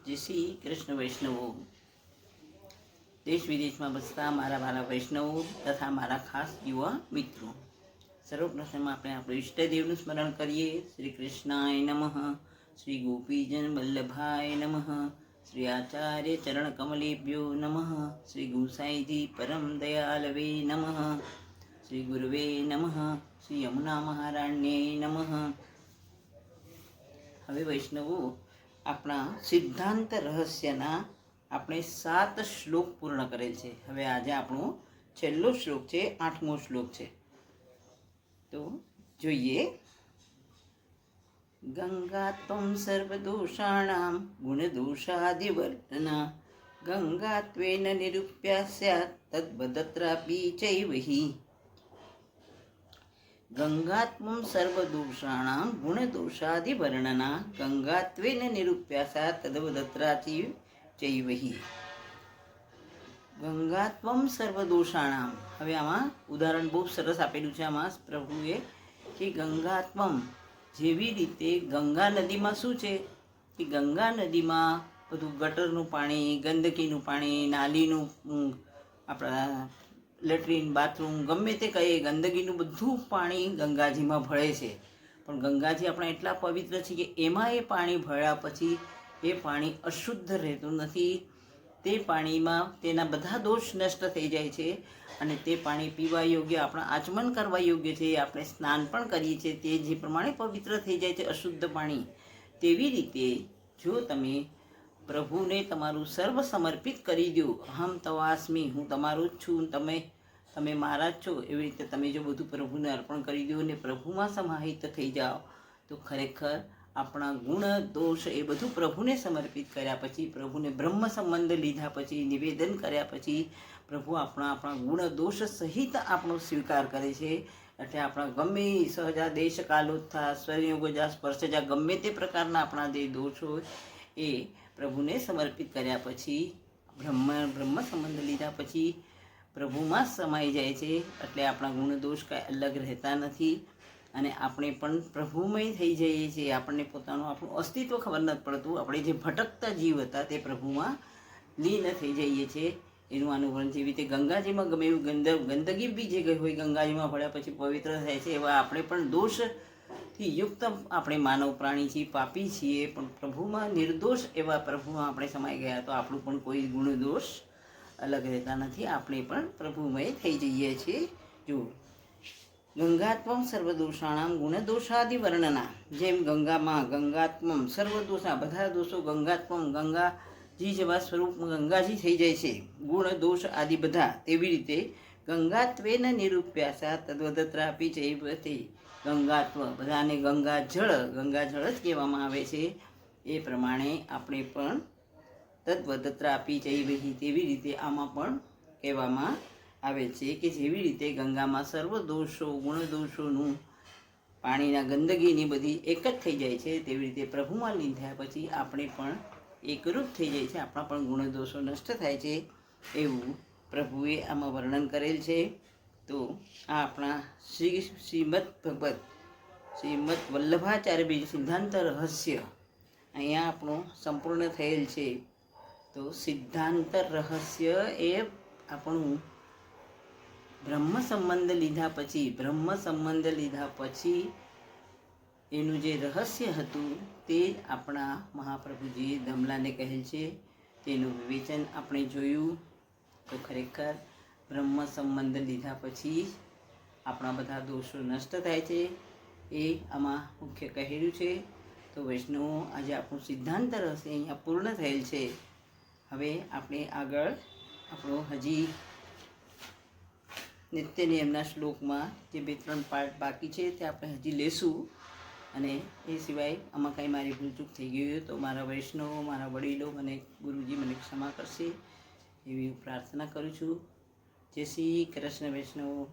જય શ્રી કૃષ્ણ વૈષ્ણવો, દેશ વિદેશમાં બસતા મારા વાલા વૈષ્ણવો તથા મારા ખાસ યુવા મિત્રો, સર્વપ્રથમ આપણે આપણું ઈષ્ટદેવનું સ્મરણ કરીએ. શ્રી કૃષ્ણાય નમઃ, શ્રી ગોપીજન વલ્લભાય નમઃ, શ્રી આચાર્ય ચરણ કમલેભ્યો નમઃ, શ્રી ગુસાઈજી પરમ દયાલવે નમઃ, શ્રી ગુરુવે નમઃ, શ્રી યમુના મહારાણ્યે નમઃ. હવે વૈષ્ણવો, આપણા સિદ્ધાંત રહસ્યના આપણે 7 શ્લોક પૂર્ણ કરેલ છે. હવે આજે આપણો છેલ્લો શ્લોક છે, 8મો શ્લોક છે. તો જોઈએ. ગંગા ત્વં સર્વદોષાણામ ગુણદોષાદિવર્જના, ગંગા ત્વેન નિરૂપ્યા સ્યાત્ તદ્વદત્રાપી ચૈવહિ. ગંગાત્મં સર્વદોષાણામ ગુણદોષાદિવર્ણના, ગંગાત્વેન નિરૂપ્યા તદ્વદત્રાચી ચૈવહિ. ગંગાત્વમ સર્વદોષાણામ. હવે આમાં ઉદાહરણ બહુ સરસ આપેલું છે આમાં પ્રભુએ, કે ગંગાત્વમ જેવી રીતે ગંગા નદીમાં શું છે કે ગંગા નદીમાં બધું ગટરનું પાણી, ગંદકીનું પાણી, નાલીનું, આપણા લેટ્રિન, બાથરૂમ, ગમે તે કહીએ, ગંદકીનું બધું પાણી ગંગાજીમાં ભળે છે. પણ ગંગાજી આપણા એટલા પવિત્ર છે કે એમાં એ પાણી ભળ્યા પછી એ પાણી અશુદ્ધ રહેતું નથી. તે પાણીમાં તેના બધા દોષ નષ્ટ થઈ જાય છે અને તે પાણી પીવા યોગ્ય, આપણા આચમન કરવા યોગ્ય છે. આપણે સ્નાન પણ કરીએ છીએ તે જે પ્રમાણે પવિત્ર થઈ જાય છે અશુદ્ધ પાણી, તેવી રીતે જો તમે પ્રભુને તમારું સર્વ સમર્પિત કરી દો, અહમ તવાસ્મી, હું તમારું જ છું, તમે મારા જ છો, એવી રીતે તમે જો બધું પ્રભુને અર્પણ કરી દો અને પ્રભુમાં સમાહિત થઈ જાઓ, તો ખરેખર આપણા ગુણ દોષ એ બધું પ્રભુને સમર્પિત કર્યા પછી, પ્રભુને બ્રહ્મ સંબંધ લીધા પછી, નિવેદન કર્યા પછી પ્રભુ આપણા ગુણ દોષ સહિત આપણો સ્વીકાર કરે છે. એટલે આપણા ગમે સહજા દેશ કાલોત્થા સ્વર્યોગજા સ્પર્શજા ગમે તે પ્રકારના આપણા જે દોષ હોય એ પ્રભુને સમર્પિત કર્યા પછી, બ્રહ્મ સંબંધ લીધા પછી પ્રભુમાં સમાઈ જાય છે. એટલે આપણા ગુણ દોષ કાંઈ અલગ રહેતા નથી અને આપણે પણ પ્રભુમય થઈ જઈએ છીએ. આપણને આપણું અસ્તિત્વ ખબર નથી પડતું. આપણે જે ભટકતા જીવ હતા તે પ્રભુમાં લીન થઈ જઈએ છીએ. એનું અનુભવ જેવી રીતે ગંગાજીમાં ગમે એવું ગંદકી બી જે ગઈ હોય ગંગાજીમાં ભળ્યા પછી પવિત્ર થાય છે, એવા આપણે પણ દોષથી યુક્ત આપણે માનવ પ્રાણી છીએ, પાપી છીએ, પણ પ્રભુમાં નિર્દોષ એવા પ્રભુમાં આપણે સમાઈ ગયા તો આપણું પણ કોઈ ગુણ દોષ અલગ રહેતા નથી. આપણે પણ પ્રભુમય થઈ જઈએ છીએ. જો ગંગાત્મમ સર્વદોષાણામ ગુણદોષાદિવર્ણના, જેમ ગંગામાં ગંગાત્મમ સર્વદોષા બધા દોષો ગંગાત્મમ ગંગાજી જેવા સ્વરૂપ ગંગાજી થઈ જાય છે, ગુણ દોષ આદિ બધા, તેવી રીતે ગંગાત્વેન નિરૂપ્યાસા તદ્વદત્રાપી ચૈવતે. ગંગાત્વ બધાને ગંગાજળ જ કહેવામાં આવે છે. એ પ્રમાણે આપણે પણ તદ્વદત્રાપી ચૈવહિ, તેવી રીતે આમાં પણ કહેવામાં આવે છે કે જેવી રીતે ગંગામાં સર્વ દોષો ગુણ દોષોનું પાણીના ગંદકીની બધી એક જ થઈ જાય છે, તેવી રીતે પ્રભુમાં લીન થયા પછી આપણે પણ એકરૂપ થઈ જાય છે, આપણા પણ ગુણ દોષો નષ્ટ થાય છે, એવું પ્રભુએ આમાં વર્ણન કરેલ છે. તો આ આપણા શ્રીમદ વલ્લભાચાર્ય બીજ સિદ્ધાંત રહસ્ય અહીંયા આપણું સંપૂર્ણ થયેલ છે. તો સિદ્ધાંત રહસ્ય એ આપણું બ્રહ્મ સંબંધ લીધા પછી એનું જે રહસ્ય હતું તે આપણા મહાપ્રભુજીએ ધમલાને કહેલ છે. તેનું વિવેચન આપણે જોયું. તો ખરેખર બ્રહ્મ સંબંધ લીધા પછી આપણા બધા દોષો નષ્ટ થાય છે, એ આમાં મુખ્ય કહેલું છે. તો વૈષ્ણવો, આજે આપણું સિદ્ધાંત રહસ્ય અહીંયા પૂર્ણ થયેલ છે. હવે આપણે આગળ આપણો હજી નિત્ય નિયમના શ્લોકમાં જે 2-3 પાર્ટ બાકી છે તે આપણે હજી લેશું. અને એ સિવાય આમાં કાંઈ મારી ભૂલચૂક થઈ ગઈ હોય તો મારા વૈષ્ણવો, મારા વડીલો, ગુરુજી મને ક્ષમા કરશે એવી પ્રાર્થના કરું છું. જય શ્રી કૃષ્ણ વૈષ્ણવો.